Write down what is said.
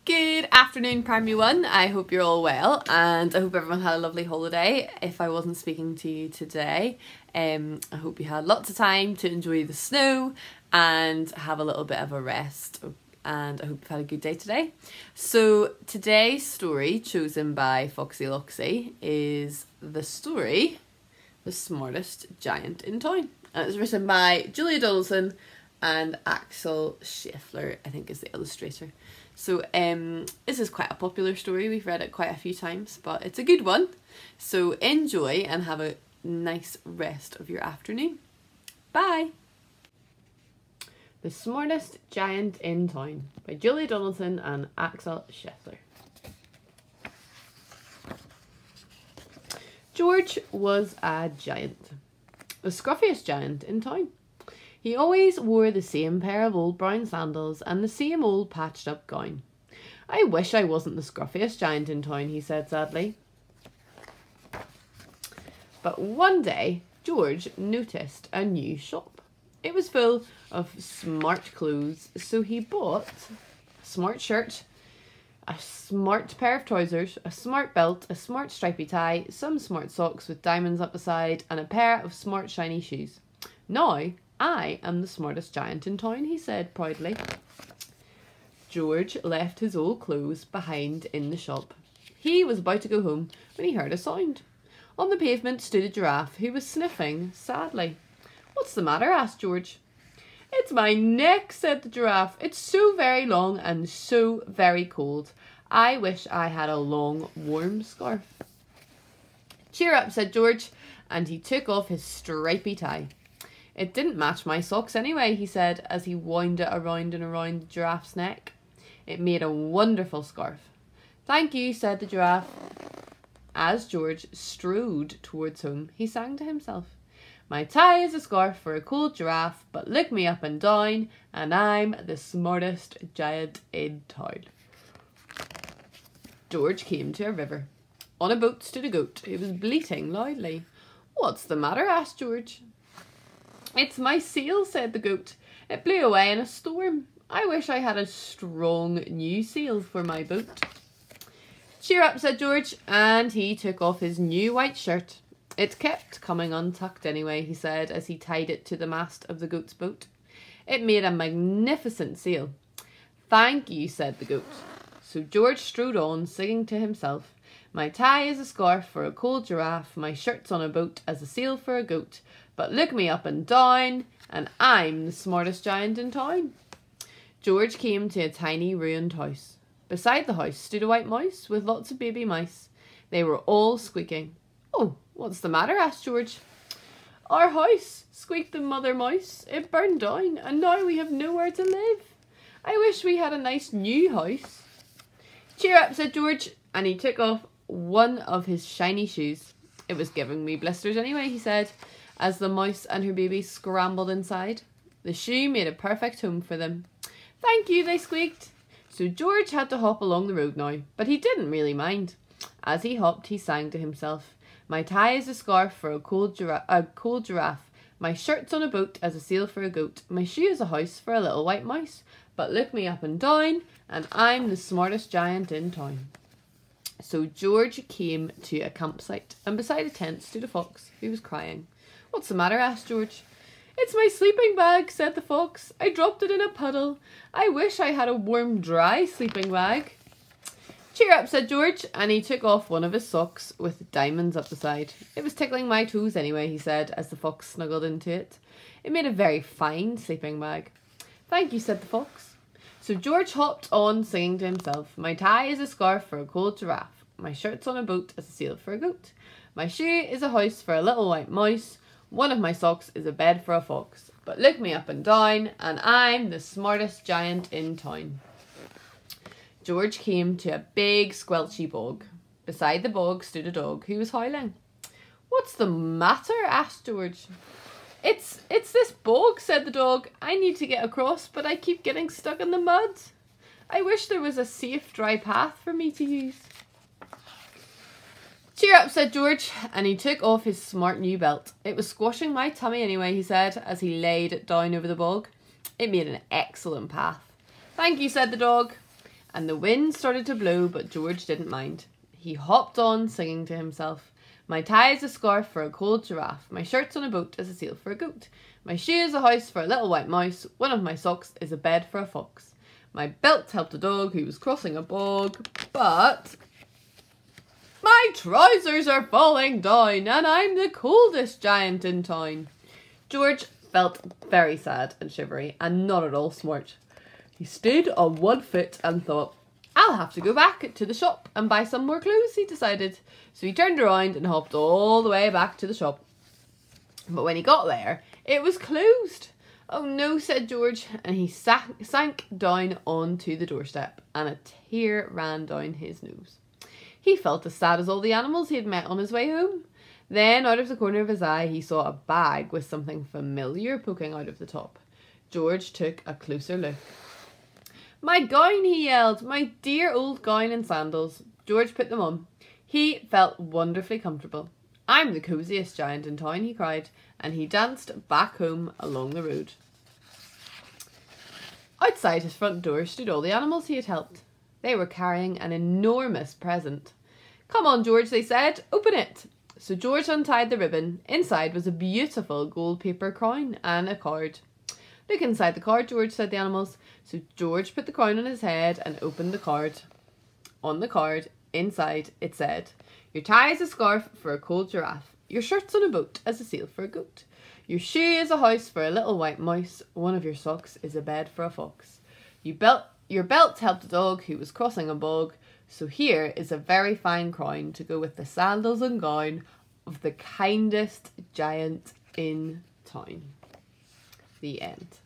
Good afternoon, Primary 1. I hope you're all well and I hope everyone had a lovely holiday. If I wasn't speaking to you today, I hope you had lots of time to enjoy the snow and have a little bit of a rest, and I hope you've had a good day today. So today's story, chosen by Foxy Loxy, is the story The Smartest Giant in Town. And it was written by Julia Donaldson and Axel Scheffler, I think is the illustrator. So this is quite a popular story. We've read it quite a few times, but it's a good one. So enjoy and have a nice rest of your afternoon. Bye. The Smartest Giant in Town by Julia Donaldson and Axel Scheffler. George was a giant, the scruffiest giant in town. He always wore the same pair of old brown sandals and the same old patched up gown. "I wish I wasn't the scruffiest giant in town," he said sadly. But one day, George noticed a new shop. It was full of smart clothes, so he bought a smart shirt, a smart pair of trousers, a smart belt, a smart stripy tie, some smart socks with diamonds up the side, and a pair of smart shiny shoes. "Now, I am the smartest giant in town," he said proudly. George left his old clothes behind in the shop. He was about to go home when he heard a sound. On the pavement stood a giraffe who was sniffing sadly. "What's the matter?" asked George. "It's my neck," said the giraffe. "It's so very long and so very cold. I wish I had a long, warm scarf." "Cheer up," said George, and he took off his stripy tie. "It didn't match my socks anyway," he said as he wound it around and around the giraffe's neck. It made a wonderful scarf. "Thank you," said the giraffe. As George strode towards home, he sang to himself, "My tie is a scarf for a cold giraffe, but look me up and down, and I'm the smartest giant in town." George came to a river. On a boat stood a goat who was bleating loudly. "What's the matter?" asked George. "It's my sail," said the goat. "It blew away in a storm. I wish I had a strong new sail for my boat." "Cheer up," said George, and he took off his new white shirt. "It kept coming untucked anyway," he said as he tied it to the mast of the goat's boat. It made a magnificent sail. "Thank you," said the goat. So George strode on, singing to himself, "My tie is a scarf for a cold giraffe, my shirt's on a boat as a sail for a goat, but look me up and down, and I'm the smartest giant in town." George came to a tiny ruined house. Beside the house stood a white mouse with lots of baby mice. They were all squeaking. "Oh, what's the matter?" asked George. "Our house," squeaked the mother mouse. "It burned down, and now we have nowhere to live. I wish we had a nice new house." "Cheer up," said George, and he took off one of his shiny shoes. "It was giving me blisters anyway," he said, as the mouse and her baby scrambled inside. The shoe made a perfect home for them. "Thank you," they squeaked. So George had to hop along the road now, but he didn't really mind. As he hopped, he sang to himself, "My tie is a scarf for a cold giraffe. My shirt's on a boat as a sail for a goat. My shoe is a house for a little white mouse. But look me up and down, and I'm the smartest giant in town." So George came to a campsite, and beside a tent stood a fox who was crying. "What's the matter?" asked George. "It's my sleeping bag," said the fox. "I dropped it in a puddle. I wish I had a warm, dry sleeping bag." "Cheer up," said George, and he took off one of his socks with diamonds up the side. "It was tickling my toes anyway," he said as the fox snuggled into it. It made a very fine sleeping bag. "Thank you," said the fox. So George hopped on, singing to himself, "My tie is a scarf for a cold giraffe. My shirt's on a boat as a sail for a goat. My shoe is a house for a little white mouse. One of my socks is a bed for a fox. But look me up and down, and I'm the smartest giant in town." George came to a big squelchy bog. Beside the bog stood a dog who was howling. "What's the matter?" asked George. It's this bog," said the dog. "I need to get across, but I keep getting stuck in the mud. I wish there was a safe, dry path for me to use." "Cheer up," said George, and he took off his smart new belt. "It was squashing my tummy anyway," he said as he laid it down over the bog. It made an excellent path. "Thank you," said the dog. and the wind started to blow, but George didn't mind. He hopped on, singing to himself. My tie is a scarf for a cold giraffe. My shirt's on a boat is a sail for a goat. My shoe is a house for a little white mouse. One of my socks is a bed for a fox. My belt helped a dog who was crossing a bog, but my trousers are falling down and I'm the coldest giant in town. George felt very sad and shivery and not at all smart. He stood on one foot and thought, I'll have to go back to the shop and buy some more clothes, he decided. So he turned around and hopped all the way back to the shop. But when he got there, it was closed. Oh no, said George, and he sank down onto the doorstep and a tear ran down his nose. He felt as sad as all the animals he had met on his way home. Then, out of the corner of his eye, he saw a bag with something familiar poking out of the top. George took a closer look. My gown, he yelled, my dear old gown and sandals. George put them on. He felt wonderfully comfortable. I'm the cosiest giant in town, he cried, and he danced back home along the road. Outside his front door stood all the animals he had helped. They were carrying an enormous present. Come on, George, they said, open it. So George untied the ribbon. Inside was a beautiful gold paper crown and a card. Look inside the card, George, said the animals. So George put the crown on his head and opened the card. On the card, inside, it said, your tie is a scarf for a cold giraffe. Your shirt's on a boat as a sail for a goat. Your shoe is a house for a little white mouse. One of your socks is a bed for a fox. Your belt helped a dog who was crossing a bog. So here is a very fine crown to go with the sandals and gown of the kindest giant in town. The end.